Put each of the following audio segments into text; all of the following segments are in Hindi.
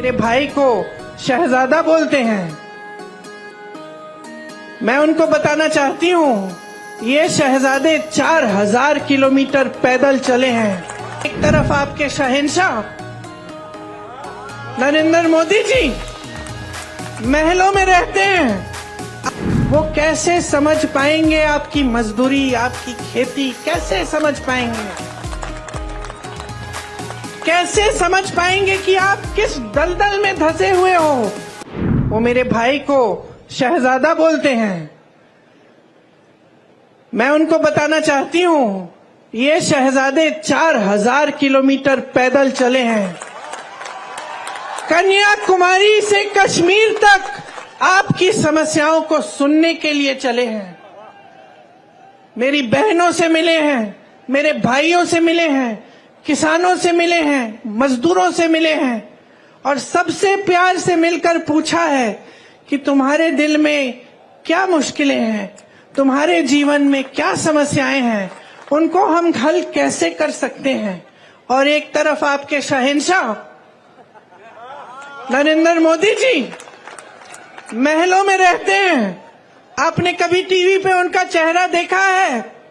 मेरे भाई को शहजादा बोलते हैं। मैं उनको बताना चाहती हूँ, ये शहजादे 4000 किलोमीटर पैदल चले हैं। एक तरफ आपके शहंशाह नरेंद्र मोदी जी महलों में रहते हैं। वो कैसे समझ पाएंगे आपकी मजदूरी, आपकी खेती? कैसे समझ पाएंगे? कैसे समझ पाएंगे कि आप किस दलदल में धंसे हुए हो? वो मेरे भाई को शहजादा बोलते हैं। मैं उनको बताना चाहती हूँ, ये शहजादे 4000 किलोमीटर पैदल चले हैं। कन्याकुमारी से कश्मीर तक आपकी समस्याओं को सुनने के लिए चले हैं। मेरी बहनों से मिले हैं, मेरे भाइयों से मिले हैं, किसानों से मिले हैं, मजदूरों से मिले हैं और सबसे प्यार से मिलकर पूछा है कि तुम्हारे दिल में क्या मुश्किलें हैं, तुम्हारे जीवन में क्या समस्याएं हैं, उनको हम हल कैसे कर सकते हैं। और एक तरफ आपके शहंशाह नरेंद्र मोदी जी महलों में रहते हैं। आपने कभी टीवी पे उनका चेहरा देखा है?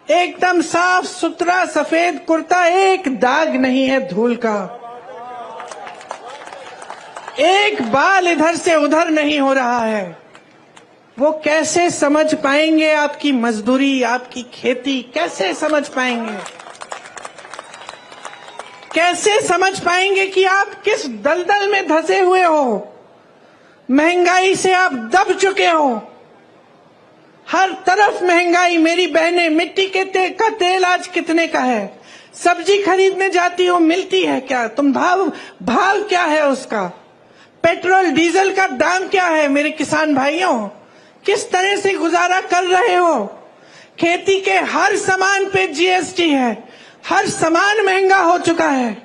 एकदम साफ सुथरा सफेद कुर्ता, एक दाग नहीं है धूल का, एक बाल इधर से उधर नहीं हो रहा है। वो कैसे समझ पाएंगे आपकी मजदूरी, आपकी खेती? कैसे समझ पाएंगे? कैसे समझ पाएंगे कि आप किस दलदल में धंसे हुए हो? महंगाई से आप दब चुके हो। हर तरफ महंगाई। मेरी बहनें, मिट्टी के का तेल आज कितने का है? सब्जी खरीदने जाती हो, मिलती है क्या? तुम भाव क्या है उसका? पेट्रोल डीजल का दाम क्या है? मेरे किसान भाइयों, किस तरह से गुजारा कर रहे हो? खेती के हर सामान पे जीएसटी है, हर सामान महंगा हो चुका है।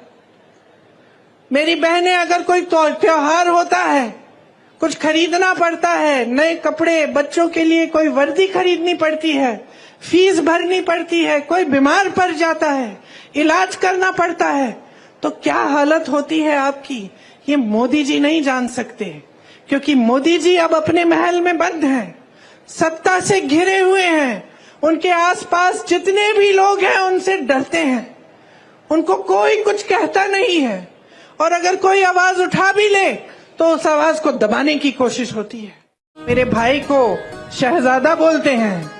मेरी बहनें, अगर कोई त्योहार होता है, कुछ खरीदना पड़ता है, नए कपड़े, बच्चों के लिए कोई वर्दी खरीदनी पड़ती है, फीस भरनी पड़ती है, कोई बीमार पड़ जाता है, इलाज करना पड़ता है, तो क्या हालत होती है आपकी? ये मोदी जी नहीं जान सकते, क्योंकि मोदी जी अब अपने महल में बंद हैं, सत्ता से घिरे हुए हैं। उनके आसपास जितने भी लोग हैं उनसे डरते हैं, उनको कोई कुछ कहता नहीं है, और अगर कोई आवाज उठा भी ले तो उस आवाज को दबाने की कोशिश होती है। मेरे भाई को शहजादा बोलते हैं।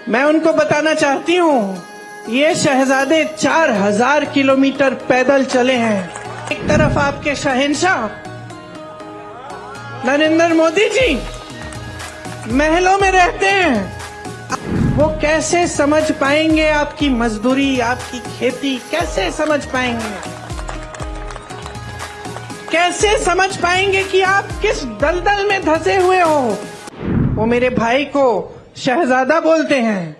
मैं उनको बताना चाहती हूँ, ये शहजादे 4000 किलोमीटर पैदल चले हैं। एक तरफ आपके शहंशाह नरेंद्र मोदी जी महलों में रहते हैं। वो कैसे समझ पाएंगे आपकी मजदूरी, आपकी खेती? कैसे समझ पाएंगे? कैसे समझ पाएंगे कि आप किस दलदल में धंसे हुए हो? वो मेरे भाई को शहजादा बोलते हैं।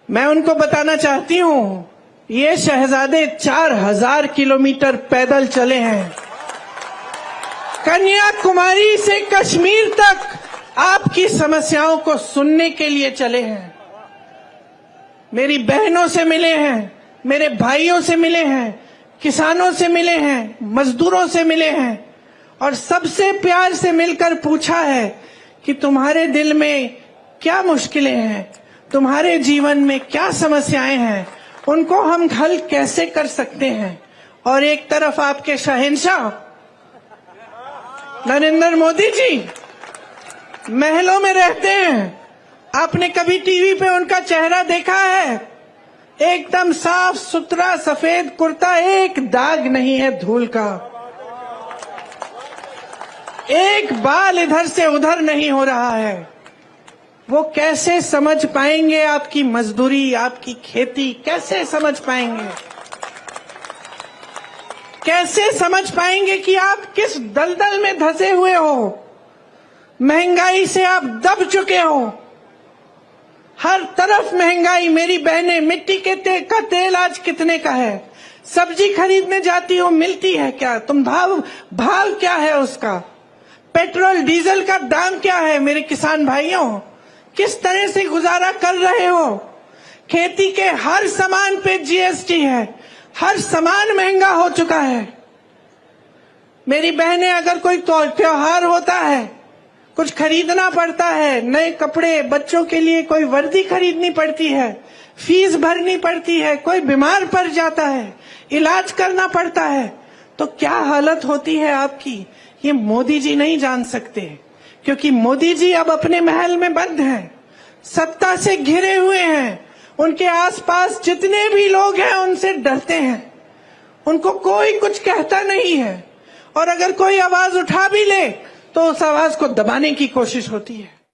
मैं उनको बताना चाहती हूँ, ये शहजादे 4000 किलोमीटर पैदल चले हैं। कन्याकुमारी से कश्मीर तक आपकी समस्याओं को सुनने के लिए चले हैं। मेरी बहनों से मिले हैं, मेरे भाइयों से मिले हैं, किसानों से मिले हैं, मजदूरों से मिले हैं और सबसे प्यार से मिलकर पूछा है कि तुम्हारे दिल में क्या मुश्किलें हैं, तुम्हारे जीवन में क्या समस्याएं हैं, उनको हम हल कैसे कर सकते हैं। और एक तरफ आपके शहंशाह नरेंद्र मोदी जी महलों में रहते हैं। आपने कभी टीवी पे उनका चेहरा देखा है? एकदम साफ सुथरा सफेद कुर्ता, एक दाग नहीं है धूल का, एक बाल इधर से उधर नहीं हो रहा है। वो कैसे समझ पाएंगे आपकी मजदूरी, आपकी खेती? कैसे समझ पाएंगे? कैसे समझ पाएंगे कि आप किस दलदल में धंसे हुए हो? महंगाई से आप दब चुके हो। हर तरफ महंगाई। मेरी बहनें, मिट्टी के का तेल आज कितने का है? सब्जी खरीदने जाती हो, मिलती है क्या? तुम भाव क्या है उसका? पेट्रोल डीजल का दाम क्या है? मेरे किसान भाइयों, किस तरह से गुजारा कर रहे हो? खेती के हर सामान पे जीएसटी है, हर सामान महंगा हो चुका है। मेरी बहनें, अगर कोई त्योहार होता है, कुछ खरीदना पड़ता है, नए कपड़े, बच्चों के लिए कोई वर्दी खरीदनी पड़ती है, फीस भरनी पड़ती है, कोई बीमार पड़ जाता है, इलाज करना पड़ता है, तो क्या हालत होती है आपकी, ये मोदी जी नहीं जान सकते। क्योंकि मोदी जी अब अपने महल में बंद हैं, सत्ता से घिरे हुए हैं। उनके आसपास जितने भी लोग हैं उनसे डरते हैं, उनको कोई कुछ कहता नहीं है, और अगर कोई आवाज उठा भी ले तो उस आवाज को दबाने की कोशिश होती है।